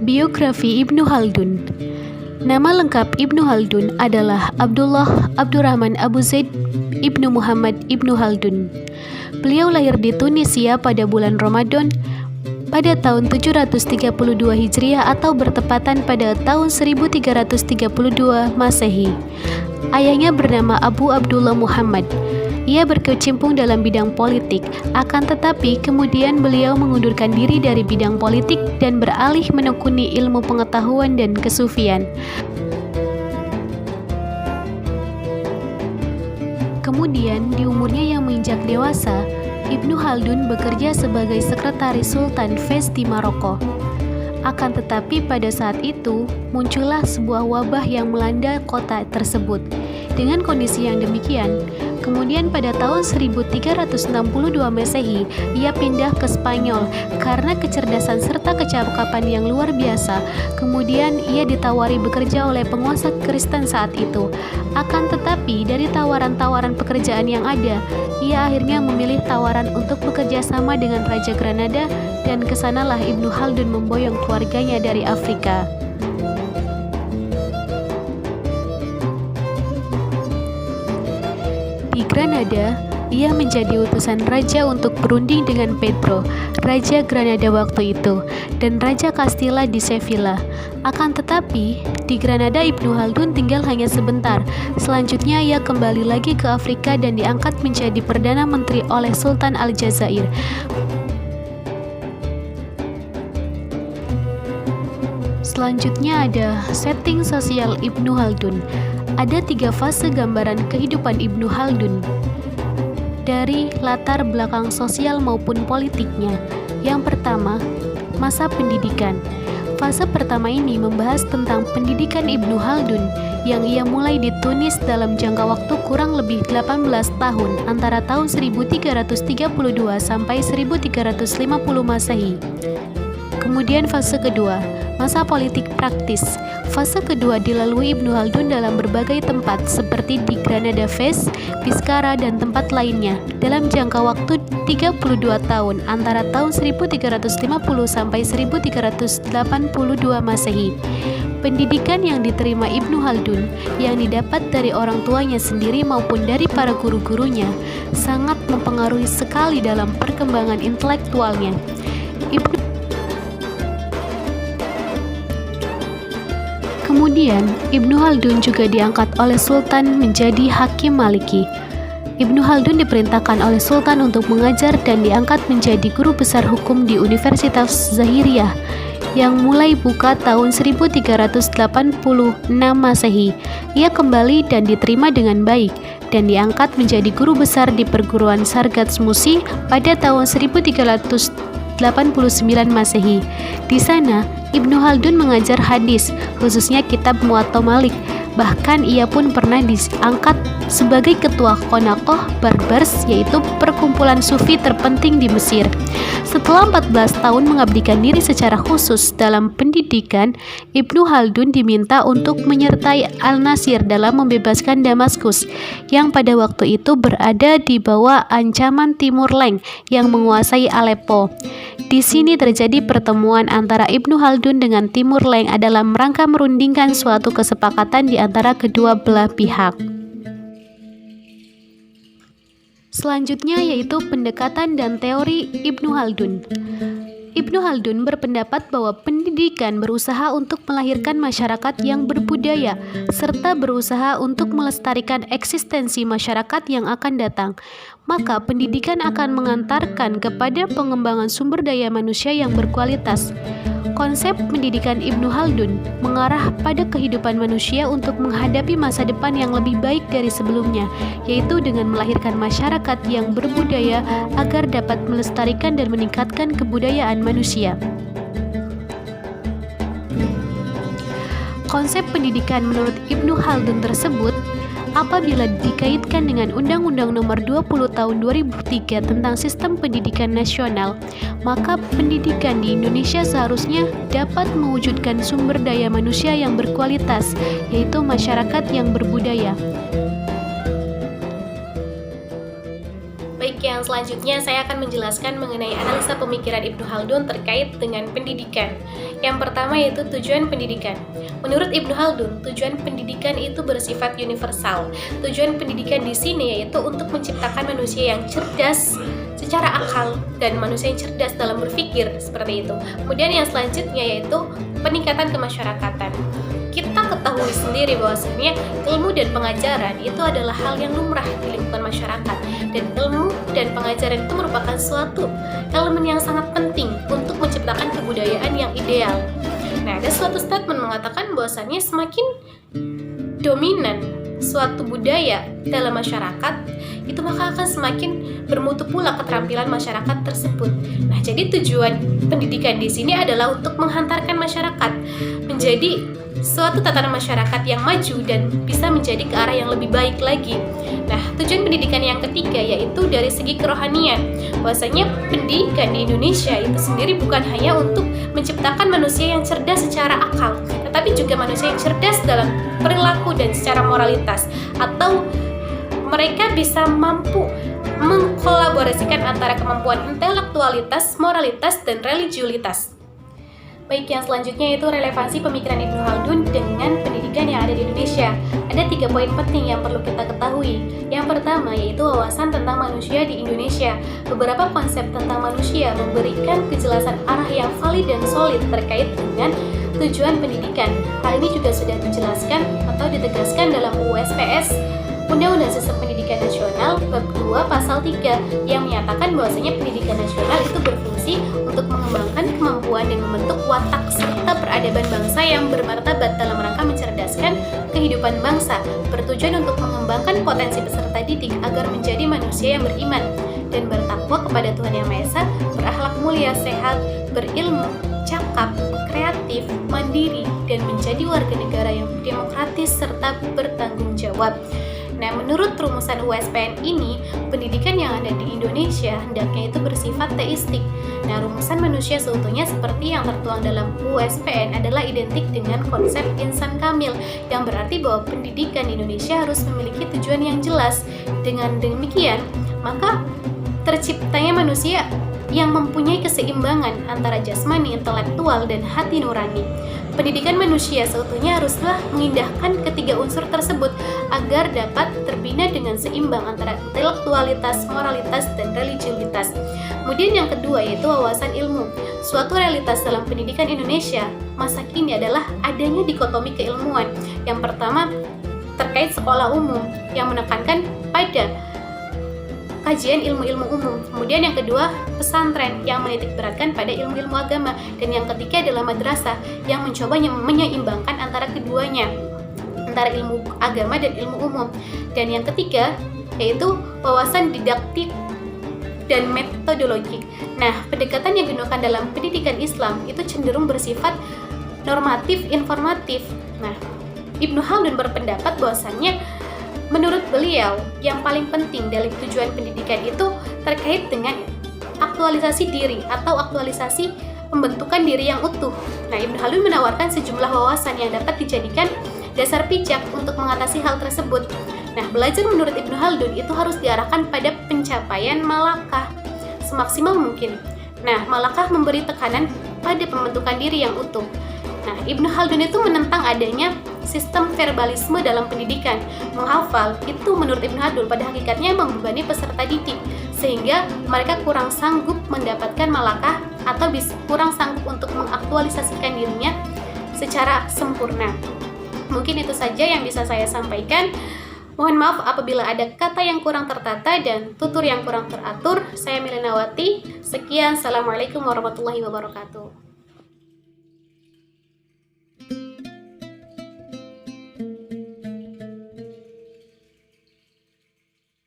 Biografi Ibnu Khaldun. Nama lengkap Ibnu Khaldun adalah Abdullah Abdurrahman Abu Zaid Ibnu Muhammad Ibnu Khaldun. Beliau lahir di Tunisia pada bulan Ramadan pada tahun 732 Hijriah atau bertepatan pada tahun 1332 Masehi. Ayahnya bernama Abu Abdullah Muhammad. Ia berkecimpung dalam bidang politik, akan tetapi kemudian beliau mengundurkan diri dari bidang politik dan beralih menekuni ilmu pengetahuan dan kesufian. Kemudian di umurnya yang menginjak dewasa, Ibnu Khaldun bekerja sebagai sekretaris Sultan Fez di Maroko. Akan tetapi pada saat itu muncullah sebuah wabah yang melanda kota tersebut. Dengan kondisi yang demikian, kemudian pada tahun 1362 Masehi, ia pindah ke Spanyol karena kecerdasan serta kecakapan yang luar biasa. Kemudian ia ditawari bekerja oleh penguasa Kristen saat itu. Akan tetapi dari tawaran-tawaran pekerjaan yang ada, ia akhirnya memilih tawaran untuk bekerja sama dengan Raja Granada, dan kesanalah Ibnu Khaldun memboyong keluarganya dari Afrika. Di Granada, ia menjadi utusan raja untuk berunding dengan Pedro, Raja Granada waktu itu, dan Raja Castilla di Sevilla. Akan tetapi, di Granada Ibnu Khaldun tinggal hanya sebentar. Selanjutnya ia kembali lagi ke Afrika dan diangkat menjadi Perdana Menteri oleh Sultan Aljazair. Selanjutnya ada setting sosial Ibnu Khaldun. Ada 3 fase gambaran kehidupan Ibnu Khaldun dari latar belakang sosial maupun politiknya. Yang pertama, masa pendidikan. Fase pertama ini membahas tentang pendidikan Ibnu Khaldun yang ia mulai di Tunis dalam jangka waktu kurang lebih 18 tahun antara tahun 1332 sampai 1350 Masehi. Kemudian fase kedua, masa politik praktis. Fase kedua dilalui Ibnu Khaldun dalam berbagai tempat seperti di Granada, Fez, Biskara, dan tempat lainnya dalam jangka waktu 32 tahun antara tahun 1350 sampai 1382 Masehi. Pendidikan yang diterima Ibnu Khaldun yang didapat dari orang tuanya sendiri maupun dari para guru-gurunya sangat mempengaruhi sekali dalam perkembangan intelektualnya. Kemudian, Ibnu Khaldun juga diangkat oleh Sultan menjadi Hakim Maliki. Ibnu Khaldun diperintahkan oleh Sultan untuk mengajar dan diangkat menjadi guru besar hukum di Universitas Zahiriyah yang mulai buka tahun 1386 Masehi. Ia kembali dan diterima dengan baik dan diangkat menjadi guru besar di perguruan Sargats Musi pada tahun 1389 Masehi. Di sana, Ibnu Khaldun mengajar hadis, khususnya kitab Muwatta Malik. Bahkan ia pun pernah diangkat sebagai ketua Qonakoh Barbars, yaitu perkumpulan sufi terpenting di Mesir. Setelah 14 tahun mengabdikan diri secara khusus dalam pendidikan, Ibnu Khaldun diminta untuk menyertai Al-Nasir dalam membebaskan Damaskus, yang pada waktu itu berada di bawah ancaman Timur Leng yang menguasai Aleppo. Di sini terjadi pertemuan antara Ibnu Khaldun dengan Timur Leng dalam rangka merundingkan suatu kesepakatan di antara kedua belah pihak. Selanjutnya yaitu pendekatan dan teori Ibnu Khaldun. Ibnu Khaldun berpendapat bahwa pendidikan berusaha untuk melahirkan masyarakat yang berbudaya serta berusaha untuk melestarikan eksistensi masyarakat yang akan datang. Maka pendidikan akan mengantarkan kepada pengembangan sumber daya manusia yang berkualitas. Konsep pendidikan Ibnu Khaldun mengarah pada kehidupan manusia untuk menghadapi masa depan yang lebih baik dari sebelumnya, yaitu dengan melahirkan masyarakat yang berbudaya agar dapat melestarikan dan meningkatkan kebudayaan manusia. Konsep pendidikan menurut Ibnu Khaldun tersebut apabila dikaitkan dengan Undang-Undang Nomor 20 Tahun 2003 tentang Sistem Pendidikan Nasional, maka pendidikan di Indonesia seharusnya dapat mewujudkan sumber daya manusia yang berkualitas, yaitu masyarakat yang berbudaya. Baik, yang yang selanjutnya saya akan menjelaskan mengenai analisa pemikiran Ibnu Khaldun terkait dengan pendidikan. Yang pertama yaitu tujuan pendidikan. Menurut Ibnu Khaldun, tujuan pendidikan itu bersifat universal. Tujuan pendidikan di sini yaitu untuk menciptakan manusia yang cerdas secara akal dan manusia yang cerdas dalam berpikir, seperti itu. Kemudian yang selanjutnya yaitu peningkatan kemasyarakatan. Kita ketahui sendiri bahwasanya ilmu dan pengajaran itu adalah hal yang lumrah di lingkungan masyarakat, dan ilmu dan pengajaran itu merupakan suatu elemen yang sangat penting untuk menciptakan kebudayaan yang ideal. Nah, ada suatu statement mengatakan bahwasanya semakin dominan suatu budaya dalam masyarakat, itu maka akan semakin bermutu pula keterampilan masyarakat tersebut. Nah, jadi tujuan pendidikan di sini adalah untuk menghantarkan masyarakat menjadi suatu tatanan masyarakat yang maju dan bisa menjadi ke arah yang lebih baik lagi. Nah, tujuan pendidikan yang ketiga yaitu dari segi kerohanian. Bahwasanya pendidikan di Indonesia itu sendiri bukan hanya untuk menciptakan manusia yang cerdas secara akal, tetapi juga manusia yang cerdas dalam perilaku dan secara moralitas, atau mereka bisa mampu mengkolaborasikan antara kemampuan intelektualitas, moralitas, dan religiulitas. Baik, yang selanjutnya yaitu relevansi pemikiran Ibnu Khaldun dengan pendidikan yang ada di Indonesia. Ada 3 poin penting yang perlu kita ketahui. Yang pertama yaitu wawasan tentang manusia di Indonesia. Beberapa konsep tentang manusia memberikan kejelasan arah yang valid dan solid terkait dengan tujuan pendidikan. Hal ini juga sudah dijelaskan atau ditegaskan dalam USPS, Undang-Undang Sistem Pendidikan Nasional Bab 2 Pasal 3, yang menyatakan bahwasanya pendidikan nasional itu berfungsi untuk mengembangkan kemampuan dan membentuk watak serta peradaban bangsa yang bermartabat dalam rangka mencerdaskan kehidupan bangsa, bertujuan untuk mengembangkan potensi peserta didik agar menjadi manusia yang beriman dan bertakwa kepada Tuhan Yang Maha Esa, berakhlak mulia, sehat, berilmu, cakap, kreatif, mandiri, dan menjadi warga negara yang demokratis serta bertanggung jawab. Nah, menurut rumusan USPN ini, pendidikan yang ada di Indonesia hendaknya itu bersifat teistik. Nah, rumusan manusia seutuhnya seperti yang tertuang dalam USPN adalah identik dengan konsep insan kamil, yang berarti bahwa pendidikan di Indonesia harus memiliki tujuan yang jelas. Dengan demikian, maka terciptanya manusia yang mempunyai keseimbangan antara jasmani, intelektual, dan hati nurani. Pendidikan manusia seutuhnya haruslah mengindahkan ketiga unsur tersebut agar dapat terbina dengan seimbang antara intelektualitas, moralitas, dan religiulitas. Kemudian yang kedua yaitu wawasan ilmu. Suatu realitas dalam pendidikan Indonesia masa kini adalah adanya dikotomi keilmuan. Yang pertama terkait sekolah umum yang menekankan pada kajian ilmu-ilmu umum. Kemudian yang kedua, pesantren yang menitikberatkan pada ilmu-ilmu agama. Dan yang ketiga adalah madrasah yang mencoba menyeimbangkan antara keduanya, antara ilmu agama dan ilmu umum. Dan yang ketiga yaitu wawasan didaktik dan metodologi. Nah, pendekatan yang digunakan dalam pendidikan Islam itu cenderung bersifat normatif, informatif. Nah, Ibnu Khaldun berpendapat bahwasannya menurut beliau, yang paling penting dari tujuan pendidikan itu terkait dengan aktualisasi diri atau aktualisasi pembentukan diri yang utuh. Nah, Ibnu Khaldun menawarkan sejumlah wawasan yang dapat dijadikan dasar pijak untuk mengatasi hal tersebut. Nah, belajar menurut Ibnu Khaldun itu harus diarahkan pada pencapaian malakah semaksimal mungkin. Nah, malakah memberi tekanan pada pembentukan diri yang utuh. Nah, Ibnu Khaldun itu menentang adanya sistem verbalisme dalam pendidikan. Menghafal itu menurut Ibnu Khaldun pada hakikatnya membebani peserta didik, sehingga mereka kurang sanggup mendapatkan malakah atau kurang sanggup untuk mengaktualisasikan dirinya secara sempurna. Mungkin itu saja yang bisa saya sampaikan. Mohon maaf apabila ada kata yang kurang tertata dan tutur yang kurang teratur. Saya Milenawati. Sekian. Assalamualaikum warahmatullahi wabarakatuh.